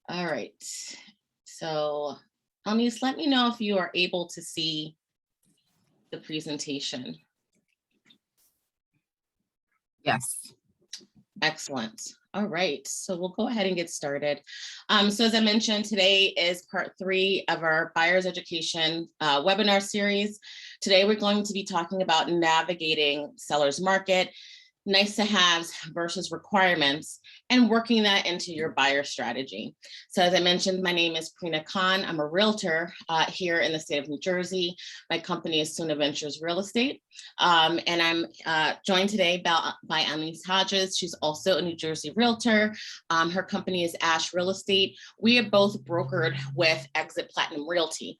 All right. So, Elise, let me know if you are able to see the presentation. Yes. Excellent. All right, so we'll go ahead and get started. So as I mentioned, today is part 3 of our buyer's education webinar series. Today, we're going to be talking about navigating seller's market, nice to haves versus requirements, and working that into your buyer strategy. So as I mentioned, my name is Prina Khan. I'm a realtor here in the state of New Jersey. My company is Sunah Ventures Real Estate. And I'm joined today by Annalise Hodges. She's also a New Jersey realtor. Her company is Ash Real Estate. We are both brokered with Exit Platinum Realty.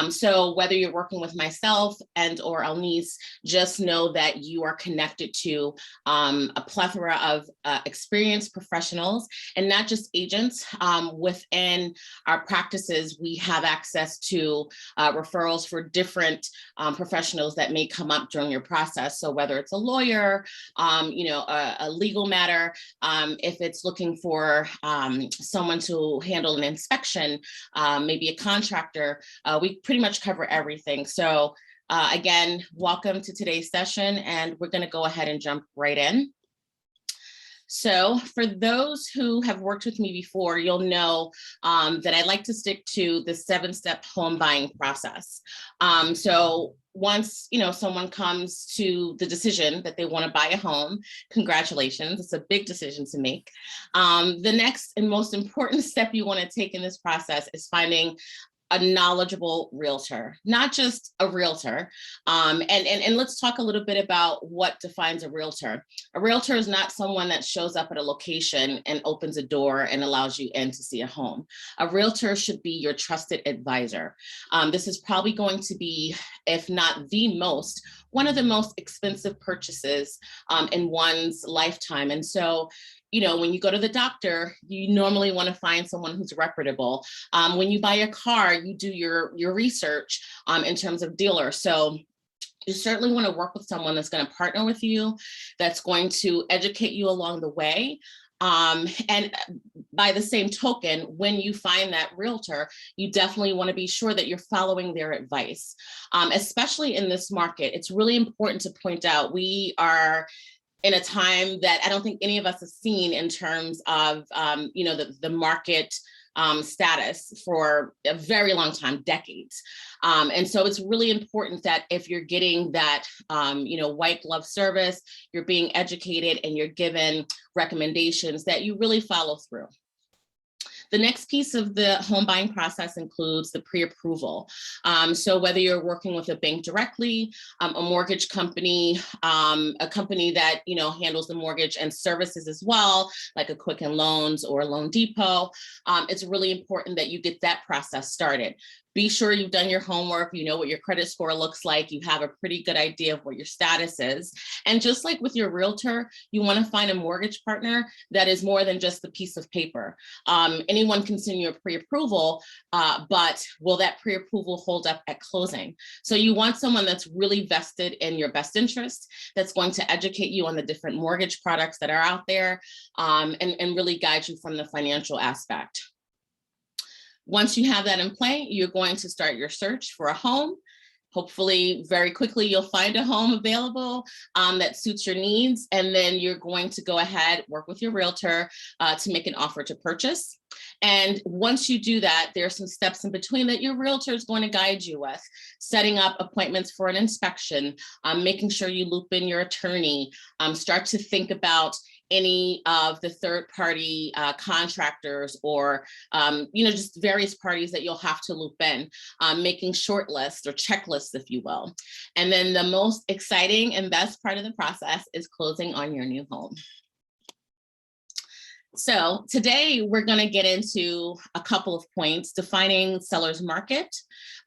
So whether you're working with myself and or Annalise, just know that you are connected to a plethora of experienced professionals, and not just agents. Within our practices, we have access to referrals for different professionals that may come up during your process. So whether it's a lawyer, a legal matter, if it's looking for someone to handle an inspection, maybe a contractor, we pretty much cover everything. So again, welcome to today's session, and we're going to go ahead and jump right in. So for those who have worked with me before, you'll know that I like to stick to the 7-step home buying process. So once someone comes to the decision that they want to buy a home, congratulations, it's a big decision to make. The next and most important step you want to take in this process is finding a knowledgeable realtor, not just a realtor. And let's talk a little bit about what defines a realtor. A realtor is not someone that shows up at a location and opens a door and allows you in to see a home. A realtor should be your trusted advisor. This is probably going to be, if not the most, one of the most expensive purchases in one's lifetime. And so, when you go to the doctor, you normally want to find someone who's reputable. When you buy a car, you do your research in terms of dealers. So you certainly want to work with someone that's going to partner with you, that's going to educate you along the way. And by the same token, when you find that realtor, you definitely want to be sure that you're following their advice. Especially in this market, it's really important to point out we are in a time that I don't think any of us have seen in terms of, the market status for a very long time, decades. And so it's really important that if you're getting that, white glove service, you're being educated and you're given recommendations that you really follow through. The next piece of the home buying process includes the pre-approval. So whether you're working with a bank directly, a mortgage company, a company that handles the mortgage and services as well, like a Quicken Loans or Loan Depot, it's really important that you get that process started. Be sure you've done your homework, you know what your credit score looks like, you have a pretty good idea of what your status is. And just like with your realtor, you want to find a mortgage partner that is more than just a piece of paper. Anyone can send you a pre-approval, but will that pre-approval hold up at closing? So you want someone that's really vested in your best interest, that's going to educate you on the different mortgage products that are out there, and really guide you from the financial aspect. Once you have that in play, you're going to start your search for a home. Hopefully, very quickly, you'll find a home available that suits your needs. And then you're going to go ahead, work with your realtor to make an offer to purchase. And once you do that, there are some steps in between that your realtor is going to guide you with, setting up appointments for an inspection, making sure you loop in your attorney, start to think about any of the third-party contractors or, just various parties that you'll have to loop in, making short lists or checklists, if you will. And then the most exciting and best part of the process is closing on your new home. So today we're going to get into a couple of points: defining seller's market.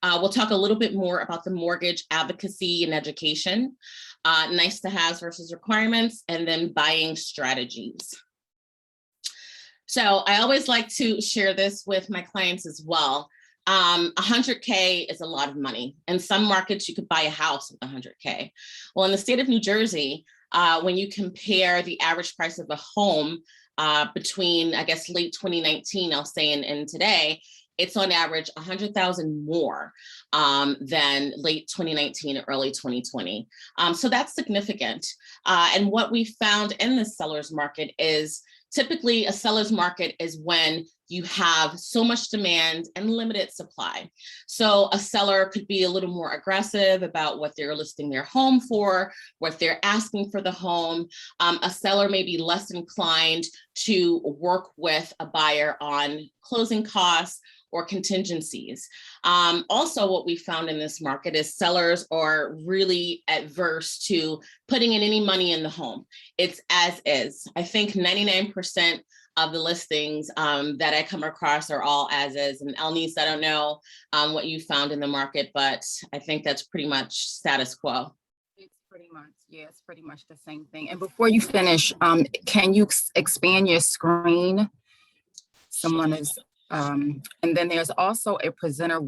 We'll talk a little bit more about the mortgage advocacy and education, nice to haves versus requirements, and then buying strategies. So I always like to share this with my clients as well. 100K is a lot of money. In some markets, you could buy a house with 100K. Well, in the state of New Jersey, when you compare the average price of a home between, I guess, late 2019, I'll say, and today, it's on average 100,000 more than late 2019, early 2020. So that's significant. And what we found in the seller's market is typically a seller's market is when you have so much demand and limited supply. So a seller could be a little more aggressive about what they're listing their home for, what they're asking for the home. A seller may be less inclined to work with a buyer on closing costs or contingencies. Also, what we found in this market is sellers are really adverse to putting in any money in the home. It's as is. I think 99% of the listings that I come across are all as is. And Elnice, I don't know what you found in the market, but I think that's pretty much status quo. It's pretty much, yeah, it's pretty much the same thing. And before you finish, can you expand your screen? Someone is, and then there's also a presenter.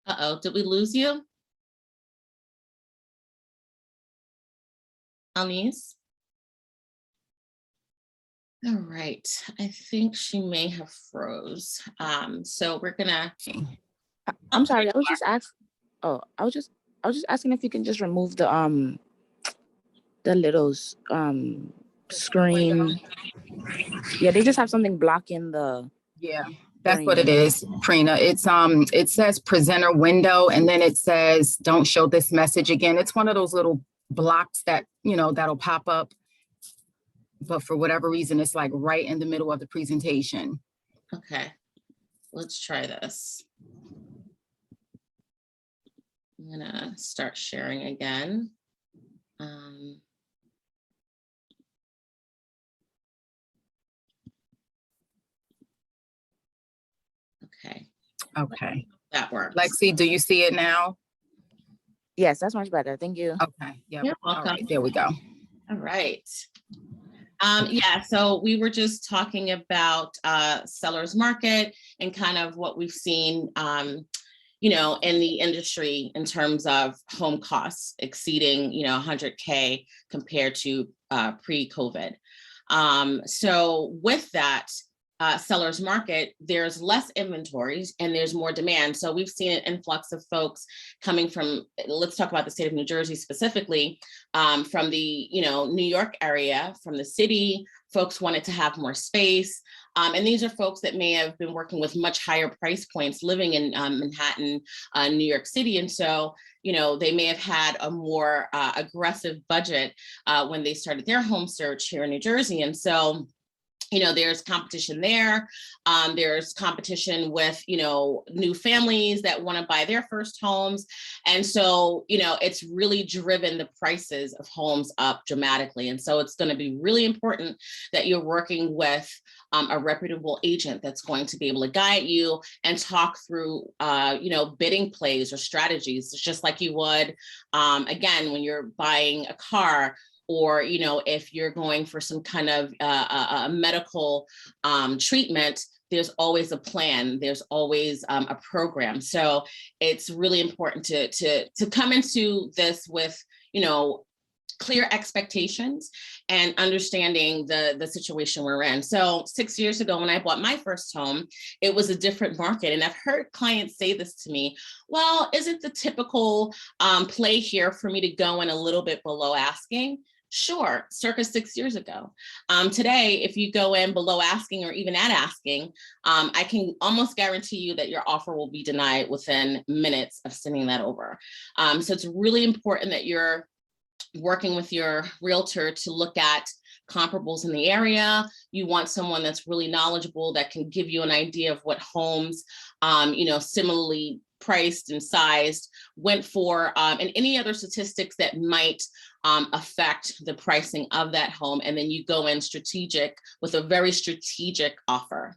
Uh-oh, did we lose you? Elnice? All right, I think she may have froze. So we're gonna. I'm sorry, I was just asking. Oh, I was just asking if you can just remove the little screen. Yeah, they just have something blocking the. Yeah, that's what it is, Prina. It's it says presenter window, and then it says don't show this message again. It's one of those little blocks that, you know, that'll pop up, but for whatever reason, it's like right in the middle of the presentation. Okay, let's try this. I'm gonna start sharing again. Okay. Okay. That works. Lexi, do you see it now? Yes, that's much better. Thank you. Okay. Yeah. You're welcome. All right, there we go. All right. Yeah, so we were just talking about seller's market and kind of what we've seen, you know, in the industry in terms of home costs exceeding, you know, 100K compared to pre-COVID. So with that, seller's market, there's less inventories and there's more demand. So we've seen an influx of folks coming from, let's talk about the state of New Jersey specifically, from the, you know, New York area, from the city. Folks wanted to have more space. And these are folks that may have been working with much higher price points living in Manhattan, New York City. And so, you know, they may have had a more aggressive budget when they started their home search here in New Jersey. And so, you know, there's competition there. There's competition with, you know, new families that want to buy their first homes. And so, you know, it's really driven the prices of homes up dramatically. And so it's going to be really important that you're working with a reputable agent that's going to be able to guide you and talk through, you know, bidding plays or strategies. It's just like you would, again, when you're buying a car, or, you know, if you're going for some kind of a medical treatment, there's always a plan. There's always a program. So it's really important to come into this with, you know, clear expectations and understanding the situation we're in. So 6 years ago, when I bought my first home, it was a different market. And I've heard clients say this to me, well, isn't the typical play here for me to go in a little bit below asking? Sure, circa 6 years ago. Today, if you go in below asking or even at asking, I can almost guarantee you that your offer will be denied within minutes of sending that over. So it's really important that you're working with your realtor to look at comparables in the area. You want someone that's really knowledgeable that can give you an idea of what homes, you know, similarly priced and sized went for, and any other statistics that might affect the pricing of that home. And then you go in strategic with a very strategic offer.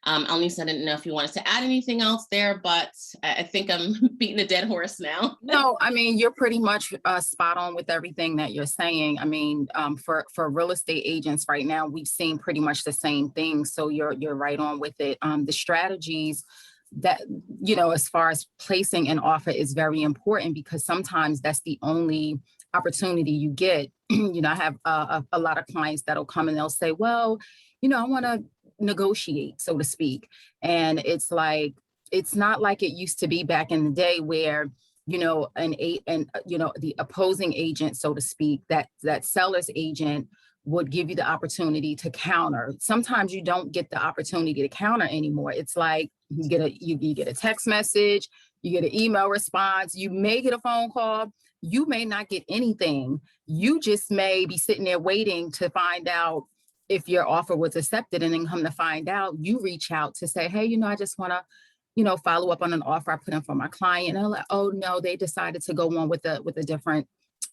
Elnice, I didn't know if you wanted to add anything else there, but I think I'm beating a dead horse now. No, I mean, you're pretty much spot on with everything that you're saying. I mean, for real estate agents right now, we've seen pretty much the same thing. So you're right on with it. The strategies that, as far as placing an offer is very important, because sometimes that's the only opportunity you get. I have a lot of clients that'll come and they'll say, well, I want to negotiate, so to speak. And it's like, it's not like it used to be back in the day where, the opposing agent, so to speak, that seller's agent would give you the opportunity to counter. Sometimes you don't get the opportunity to counter anymore. It's like you get a text message, you get an email response, you may get a phone call, you may not get anything. You just may be sitting there waiting to find out if your offer was accepted, and then come to find out, you reach out to say, hey, I just want to, follow up on an offer I put in for my client. And I'm like, oh no, they decided to go on with a different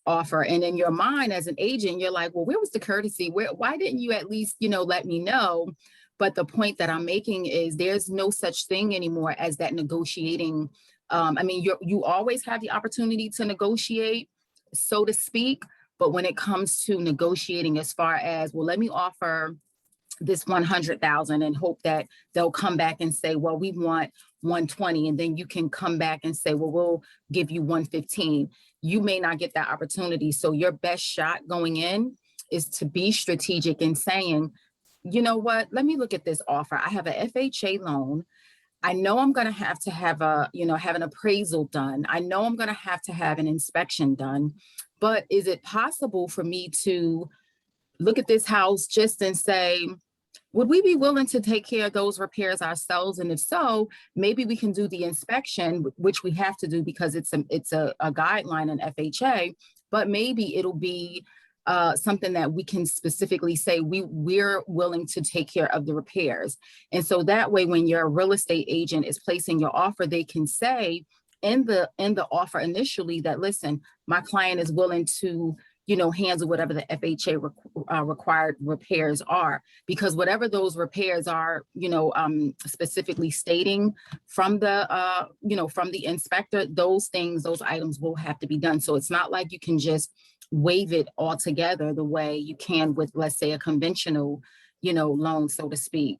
offer. And in your mind as an agent, you're like, well, where was the courtesy? Why didn't you at least, let me know? But the point that I'm making is there's no such thing anymore as that negotiating. You always have the opportunity to negotiate, so to speak. But when it comes to negotiating, as far as, well, let me offer this 100,000 and hope that they'll come back and say, well, we want 120. And then you can come back and say, well, we'll give you 115. You may not get that opportunity. So your best shot going in is to be strategic in saying, you know what, let me look at this offer. I have a FHA loan. I know I'm going to have have an appraisal done. I know I'm going to have an inspection done, but is it possible for me to look at this house just and say, would we be willing to take care of those repairs ourselves? And if so, maybe we can do the inspection, which we have to do because it's a guideline in FHA, but maybe it'll be something that we can specifically say we're willing to take care of the repairs. And so that way, when your real estate agent is placing your offer, they can say in the offer initially that, listen, my client is willing to handle whatever the FHA required repairs are, because whatever those repairs are, specifically stating from the inspector, those items will have to be done. So it's not like you can just waive it altogether the way you can with, let's say, a conventional, loan, so to speak.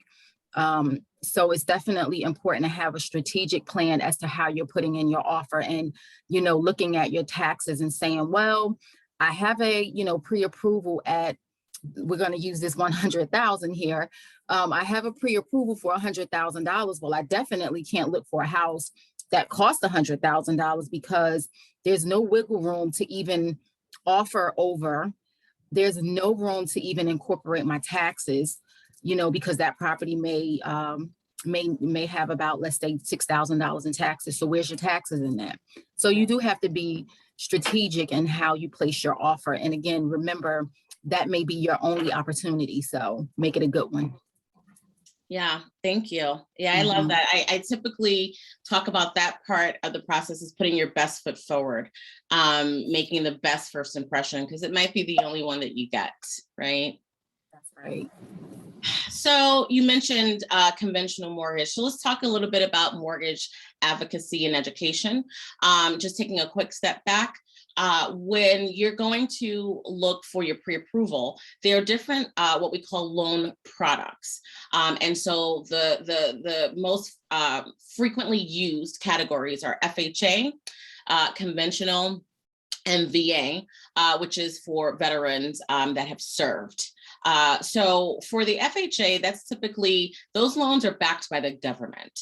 So it's definitely important to have a strategic plan as to how you're putting in your offer, and, looking at your taxes and saying, well, I have a, pre-approval at, we're going to use this 100,000 here. I have a pre-approval for $100,000. Well, I definitely can't look for a house that costs $100,000 because there's no wiggle room to even offer over. There's no room to even incorporate my taxes, because that property may have about, let's say, $6,000 in taxes. So where's your taxes in that? So you do have to be strategic in how you place your offer. And again, remember that may be your only opportunity. So make it a good one. Yeah, thank you. Yeah, I love that. I typically talk about that part of the process is putting your best foot forward, making the best first impression, because it might be the only one that you get, right? That's right. So you mentioned conventional mortgage. So let's talk a little bit about mortgage advocacy and education. Just taking a quick step back. When you're going to look for your pre-approval, there are different what we call loan products. And so the most frequently used categories are FHA, conventional, and VA, which is for veterans that have served. So for the FHA, that's typically, those loans are backed by the government.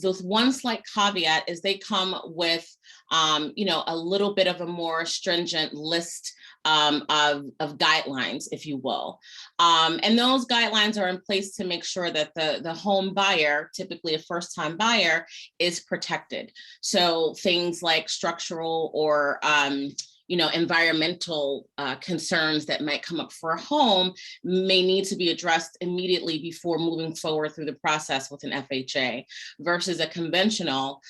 Those one slight caveat is they come with, a little bit of a more stringent list of guidelines, if you will. And those guidelines are in place to make sure that the home buyer, typically a first-time buyer, is protected. So things like structural or environmental concerns that might come up for a home may need to be addressed immediately before moving forward through the process with an FHA versus a conventional,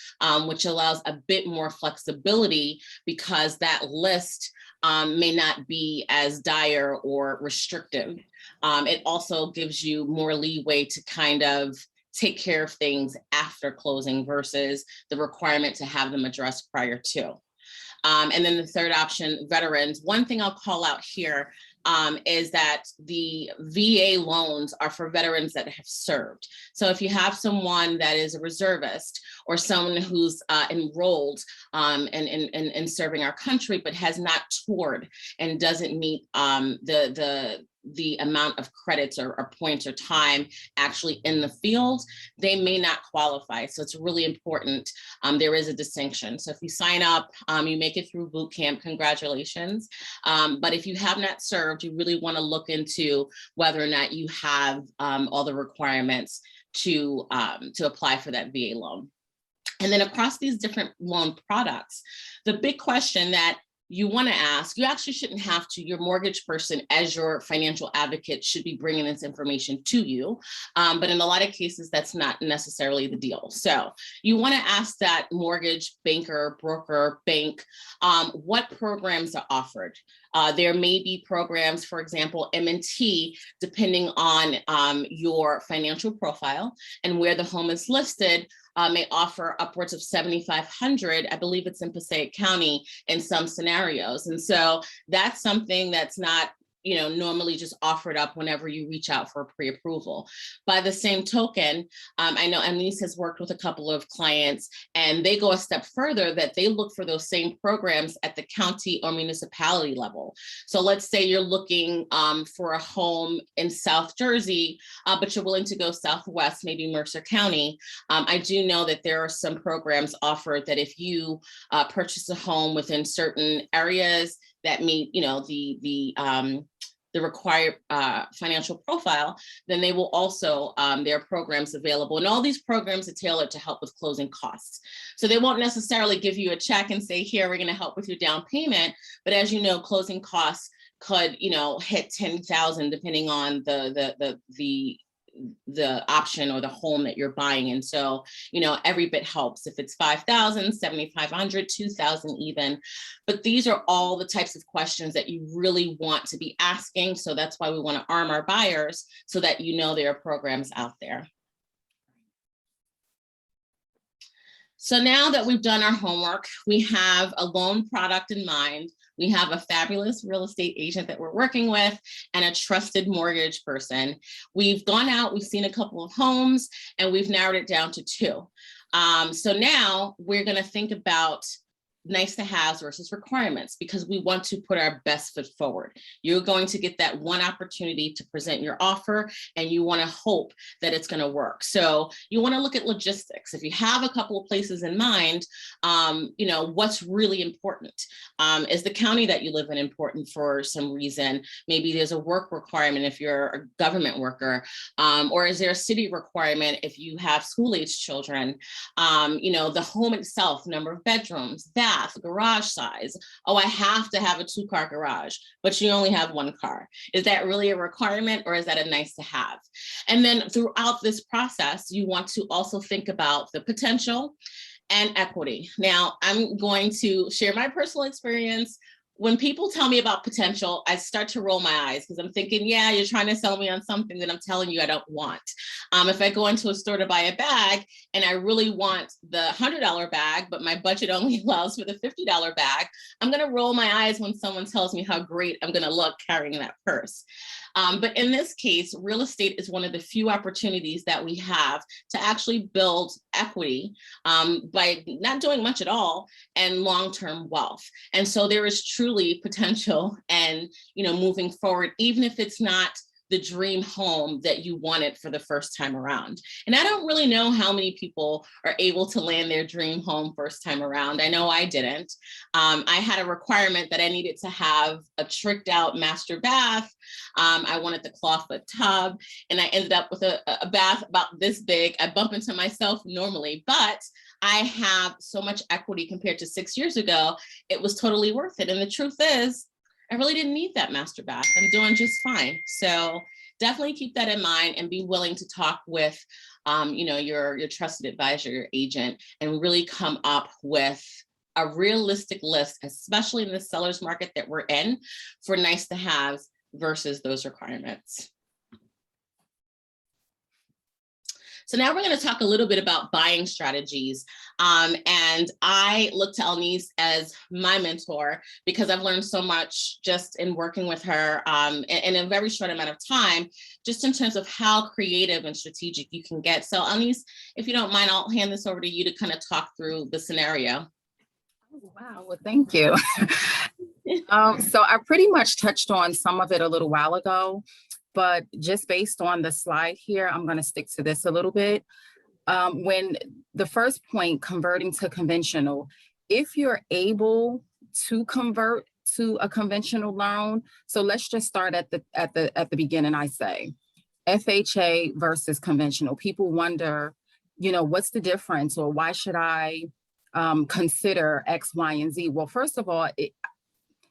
which allows a bit more flexibility because that list may not be as dire or restrictive. It also gives you more leeway to kind of take care of things after closing versus the requirement to have them addressed prior to. And then the third option, veterans. One thing I'll call out here is that the VA loans are for veterans that have served. So if you have someone that is a reservist or someone who's enrolled in serving our country, but has not toured and doesn't meet the amount of credits or points or time actually in the field, they may not qualify. So it's really important. There is a distinction. So if you sign up, you make it through boot camp, congratulations. But if you have not served, you really want to look into whether or not you have all the requirements to apply for that VA loan. And then across these different loan products, the big question that you want to ask, you actually shouldn't have to, your mortgage person as your financial advocate should be bringing this information to you. But in a lot of cases, that's not necessarily the deal. So you want to ask that mortgage banker, broker, bank, what programs are offered. There may be programs, for example, M&T, depending on your financial profile and where the home is listed, may offer upwards of $7,500. I believe it's in Passaic County in some scenarios. And so that's something that's not normally just offered up whenever you reach out for pre-approval. By the same token, I know Annise has worked with a couple of clients and they go a step further that they look for those same programs at the county or municipality level. So let's say you're looking for a home in South Jersey, but you're willing to go Southwest, maybe Mercer County. I do know that there are some programs offered that if you purchase a home within certain areas that meet, the required financial profile, then they will also, there are programs available. And all these programs are tailored to help with closing costs. So they won't necessarily give you a check and say, here, we're going to help with your down payment. But as you know, closing costs could, hit 10,000 depending on the option or the home that you're buying. And so, every bit helps. If it's 5,000, 7,500, 2,000 even. But these are all the types of questions that you really want to be asking. So that's why we want to arm our buyers so that there are programs out there. So now that we've done our homework, we have a loan product in mind. We have a fabulous real estate agent that we're working with and a trusted mortgage person. We've gone out, we've seen a couple of homes, and we've narrowed it down to 2. So now we're going to think about nice to have versus requirements, because we want to put our best foot forward. You're going to get that one opportunity to present your offer, and you want to hope that it's going to work. So you want to look at logistics. If you have a couple of places in mind, what's really important. Is the county that you live in important for some reason? Maybe there's a work requirement if you're a government worker, or is there a city requirement if you have school-age children? The home itself, number of bedrooms, bath, garage size. Oh, I have to have a 2-car garage, but you only have 1 car. Is that really a requirement, or is that a nice to have? And then throughout this process, you want to also think about the potential and equity. Now, I'm going to share my personal experience. When people tell me about potential, I start to roll my eyes because I'm thinking, yeah, you're trying to sell me on something that I'm telling you I don't want. If I go into a store to buy a bag and I really want the $100 bag, but my budget only allows for the $50 bag, I'm going to roll my eyes when someone tells me how great I'm going to look carrying that purse. But in this case, real estate is one of the few opportunities that we have to actually build equity by not doing much at all and long-term wealth. And so there is truly potential and, moving forward, even if it's not the dream home that you wanted for the first time around. And I don't really know how many people are able to land their dream home first time around. I know I didn't. I had a requirement that I needed to have a tricked out master bath. I wanted the clawfoot tub, and I ended up with a bath about this big. I bump into myself normally, but I have so much equity compared to 6 years ago. It was totally worth it. And the truth is, I really didn't need that master bath. I'm doing just fine. So definitely keep that in mind and be willing to talk with, your trusted advisor, your agent, and really come up with a realistic list, especially in the seller's market that we're in, for nice to have versus those requirements. So now we're going to talk a little bit about buying strategies. And I look to Alnice as my mentor because I've learned so much just in working with her in a very short amount of time, just in terms of how creative and strategic you can get. So Alnice, if you don't mind, I'll hand this over to you to kind of talk through the scenario. Oh, wow, well, thank you. So I pretty much touched on some of it a little while ago, but just based on the slide here, I'm going to stick to this a little bit. When the first point, converting to conventional, if you're able to convert to a conventional loan, so let's just start at the beginning. I say FHA versus conventional. People wonder, what's the difference, or why should I consider X, Y, and Z? Well, first of all,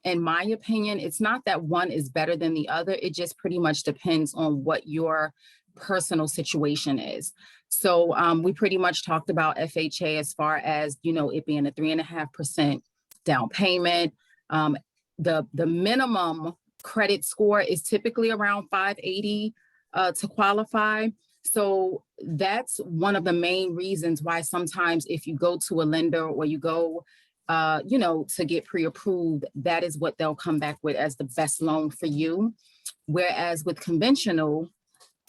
in my opinion, it's not that one is better than the other. It just pretty much depends on what your personal situation is. So we pretty much talked about FHA as far as, it being a 3.5% down payment. The minimum credit score is typically around 580 to qualify. So that's one of the main reasons why sometimes if you go to a lender or you go to get pre-approved, that is what they'll come back with as the best loan for you. Whereas with conventional,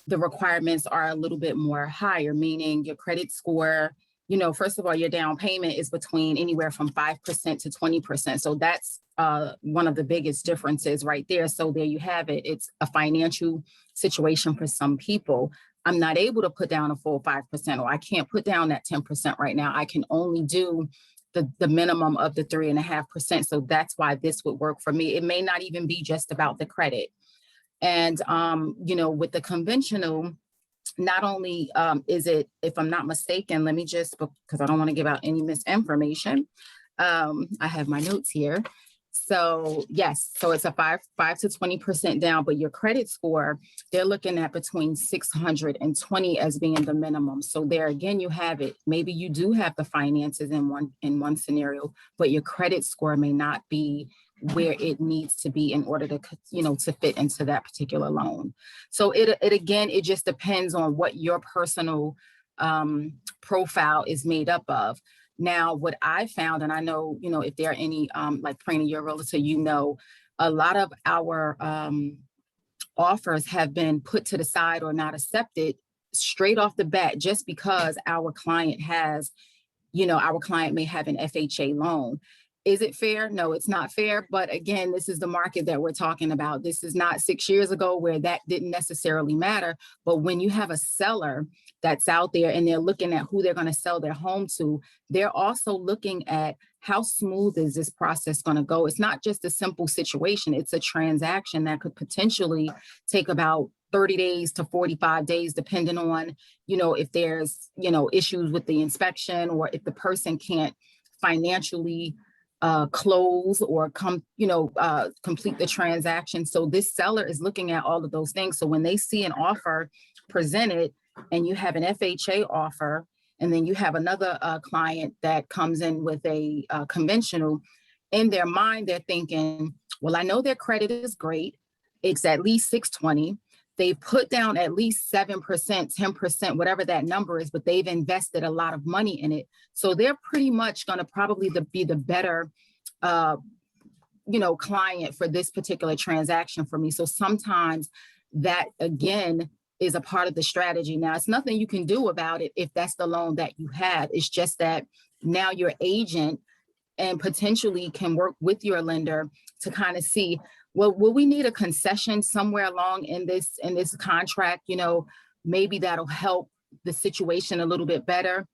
the requirements are a little bit more higher, meaning your credit score, first of all, your down payment is between anywhere from 5% to 20%. So that's one of the biggest differences right there. So there you have it. It's a financial situation for some people. I'm not able to put down a full 5%, or I can't put down that 10% right now. I can only do the minimum of the 3.5%. So that's why this would work for me. It may not even be just about the credit. And, with the conventional, not only is it, if I'm not mistaken, let me just, because I don't want to give out any misinformation. I have my notes here. So yes, so it's a 5 to 20% down, but your credit score, they're looking at between 620 as being the minimum. So there again, you have it. Maybe you do have the finances in one scenario, but your credit score may not be where it needs to be in order to, to fit into that particular loan. So it again, it just depends on what your personal profile is made up of. Now, what I found, and I know, if there are any, like Prina, your realtor, a lot of our offers have been put to the side or not accepted straight off the bat, just because our client has, our client may have an FHA loan. Is it fair? No, it's not fair. But again, this is the market that we're talking about. This is not 6 years ago where that didn't necessarily matter. But when you have a seller that's out there and they're looking at who they're going to sell their home to, they're also looking at how smooth is this process going to go. It's not just a simple situation. It's a transaction that could potentially take about 30 days to 45 days, depending on, if there's, issues with the inspection, or if the person can't financially close or complete the transaction. So this seller is looking at all of those things. So when they see an offer presented and you have an FHA offer, and then you have another client that comes in with a conventional, in their mind, they're thinking, well, I know their credit is great. It's at least 620. They put down at least 7%, 10%, whatever that number is, but they've invested a lot of money in it. So they're pretty much going to probably be the better, client for this particular transaction for me. So sometimes that, again, is a part of the strategy. Now, it's nothing you can do about it if that's the loan that you have. It's just that now your agent and potentially can work with your lender to kind of see, well, will we need a concession somewhere along in this contract? Maybe that'll help the situation a little bit better.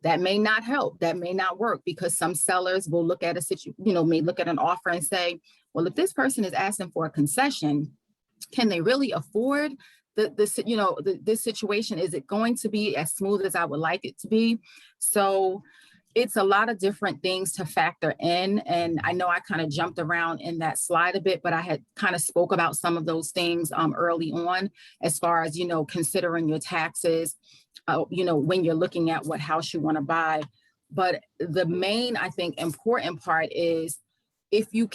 That may not help. That may not work, because some sellers will look at may look at an offer and say, well, if this person is asking for a concession, can they really afford this situation? Is it going to be as smooth as I would like it to be? So it's a lot of different things to factor in. And I know I kind of jumped around in that slide a bit, but I had kind of spoke about some of those things early on, as far as, considering your taxes, when you're looking at what house you want to buy. But the main, I think, important part is, if you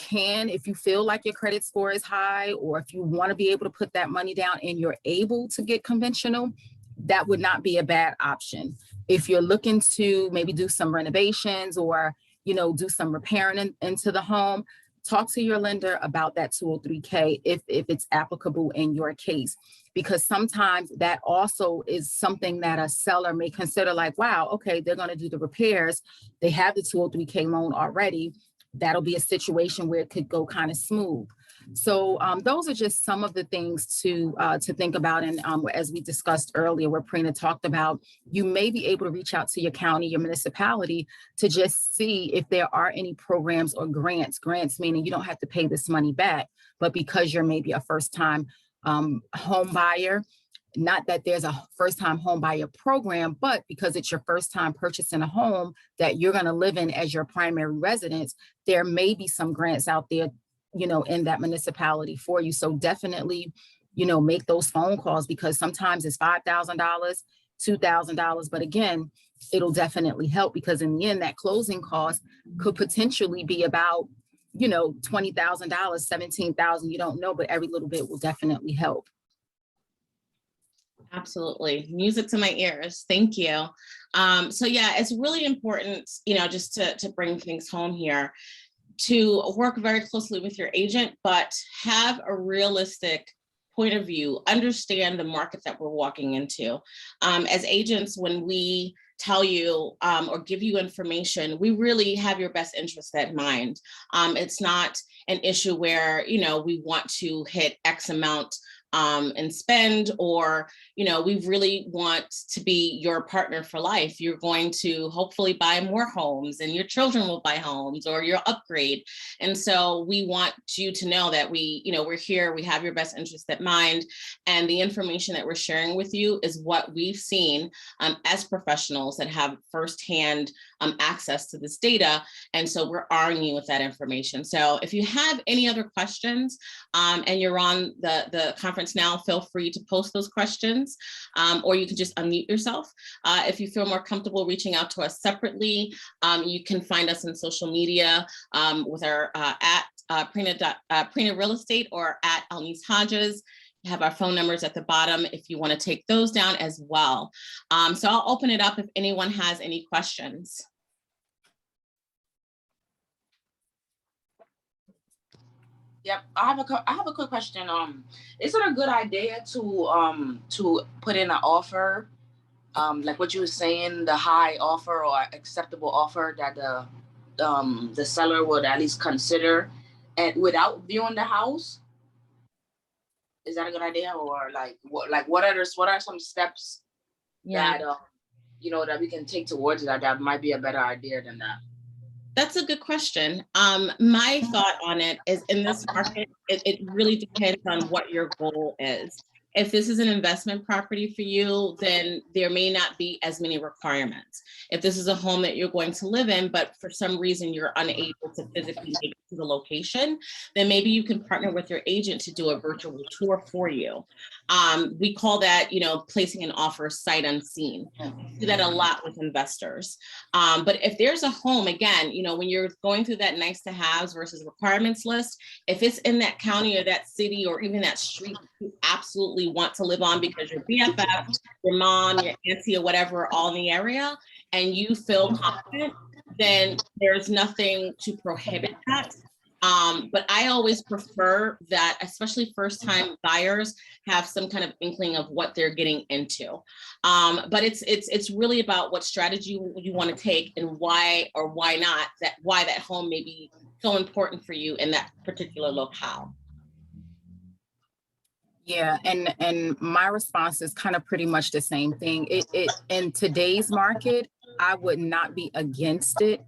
feel like your credit score is high, or if you want to be able to put that money down and you're able to get conventional, that would not be a bad option. If you're looking to maybe do some renovations or, do some repairing into the home, talk to your lender about that 203K if it's applicable in your case, because sometimes that also is something that a seller may consider like, wow, okay, they're going to do the repairs. They have the 203K loan already. That'll be a situation where it could go kind of smooth. So those are just some of the things to think about. And as we discussed earlier, where Prina talked about, you may be able to reach out to your county, your municipality, to just see if there are any programs or grants meaning you don't have to pay this money back, but because you're maybe a first-time home buyer, not that there's a first-time home buyer program, but because it's your first time purchasing a home that you're going to live in as your primary residence, there may be some grants out there, in that municipality for you. So definitely, make those phone calls, because sometimes it's $5,000, $2,000, but again, it'll definitely help, because in the end, that closing cost could potentially be about, $20,000, $17,000, you don't know, but every little bit will definitely help. Absolutely. Music to my ears. Thank you. So yeah, it's really important, just to bring things home here, to work very closely with your agent, but have a realistic point of view, understand the market that we're walking into. As agents, when we tell you or give you information, we really have your best interest at mind. It's not an issue where, we want to hit X amount and spend, or, we really want to be your partner for life. You're going to hopefully buy more homes, and your children will buy homes, or you'll upgrade. And so we want you to know that we're here, we have your best interest at mind. And the information that we're sharing with you is what we've seen as professionals that have firsthand access to this data. And so we're arming you with that information. So if you have any other questions and you're on the conference now, feel free to post those questions, or you can just unmute yourself. If you feel more comfortable reaching out to us separately, you can find us on social media with our at Prina Real Estate or at Alnice Hodges. You have our phone numbers at the bottom if you want to take those down as well. So I'll open it up if anyone has any questions. Yep, I have a quick question. Is it a good idea to put in an offer, like what you were saying, the high offer or acceptable offer that the seller would at least consider, and without viewing the house? Is that a good idea, or what are some steps that that we can take towards that might be a better idea than that? That's a good question. My thought on it is, in this market, it really depends on what your goal is. If this is an investment property for you, then there may not be as many requirements. If this is a home that you're going to live in, but for some reason you're unable to physically make it to the location, then maybe you can partner with your agent to do a virtual tour for you. We call that, placing an offer sight unseen. We do that a lot with investors. But if there's a home, again, when you're going through that nice to haves versus requirements list, if it's in that county or that city or even that street you absolutely want to live on because your BFF, your mom, your auntie, or whatever are all in the area, and you feel confident, then there's nothing to prohibit that. But I always prefer that, especially first-time buyers have some kind of inkling of what they're getting into. But it's really about what strategy you want to take and why or why not why that home may be so important for you in that particular locale. Yeah, and my response is kind of pretty much the same thing. It in today's market, I would not be against it,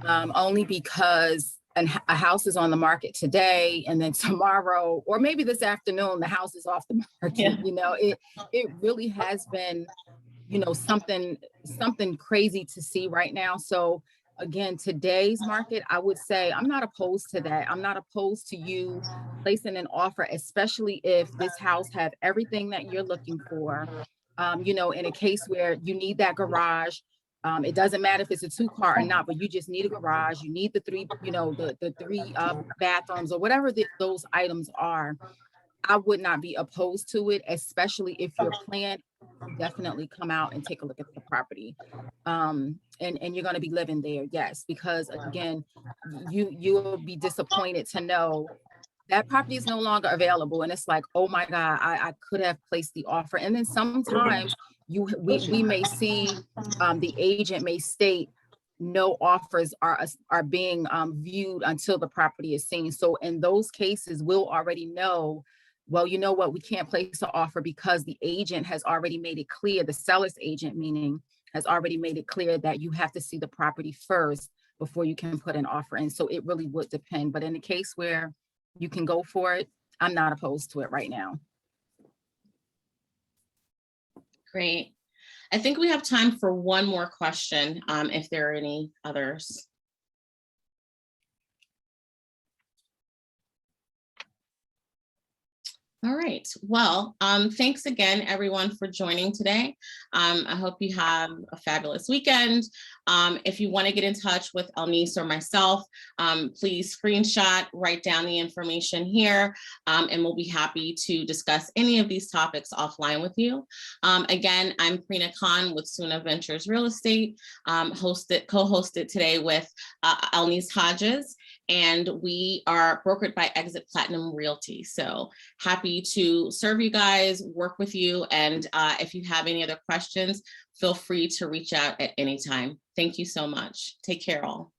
only because a house is on the market today, and then tomorrow, or maybe this afternoon, the house is off the market. Yeah. It really has been, something crazy to see right now. So again, today's market, I would say I'm not opposed to that. I'm not opposed to you placing an offer, especially if this house have everything that you're looking for. In a case where you need that garage, it doesn't matter if it's a 2-car or not, but you just need a garage. You need the 3, the 3 bathrooms or whatever those items are. I would not be opposed to it, especially if your plan, definitely come out and take a look at the property. And you're gonna be living there, yes, because again, you'll be disappointed to know that property is no longer available. And it's like, oh my God, I could have placed the offer. And then sometimes we may see, the agent may state no offers are being viewed until the property is seen. So in those cases, we'll already know, well, you know what, we can't place an offer because the agent has already made it clear, the seller's agent meaning, has already made it clear that you have to see the property first before you can put an offer in. So it really would depend. But in the case where you can go for it, I'm not opposed to it right now. Great. I think we have time for one more question, if there are any others. All right. Well, thanks again, everyone, for joining today. I hope you have a fabulous weekend. If you want to get in touch with Elnice or myself, please screenshot, write down the information here, and we'll be happy to discuss any of these topics offline with you. Again, I'm Prina Khan with Sunah Ventures Real Estate, co-hosted today with Elnice Hodges, and we are brokered by Exit Platinum Realty. So happy to serve you guys, work with you, and if you have any other questions, feel free to reach out at any time. Thank you so much. Take care all.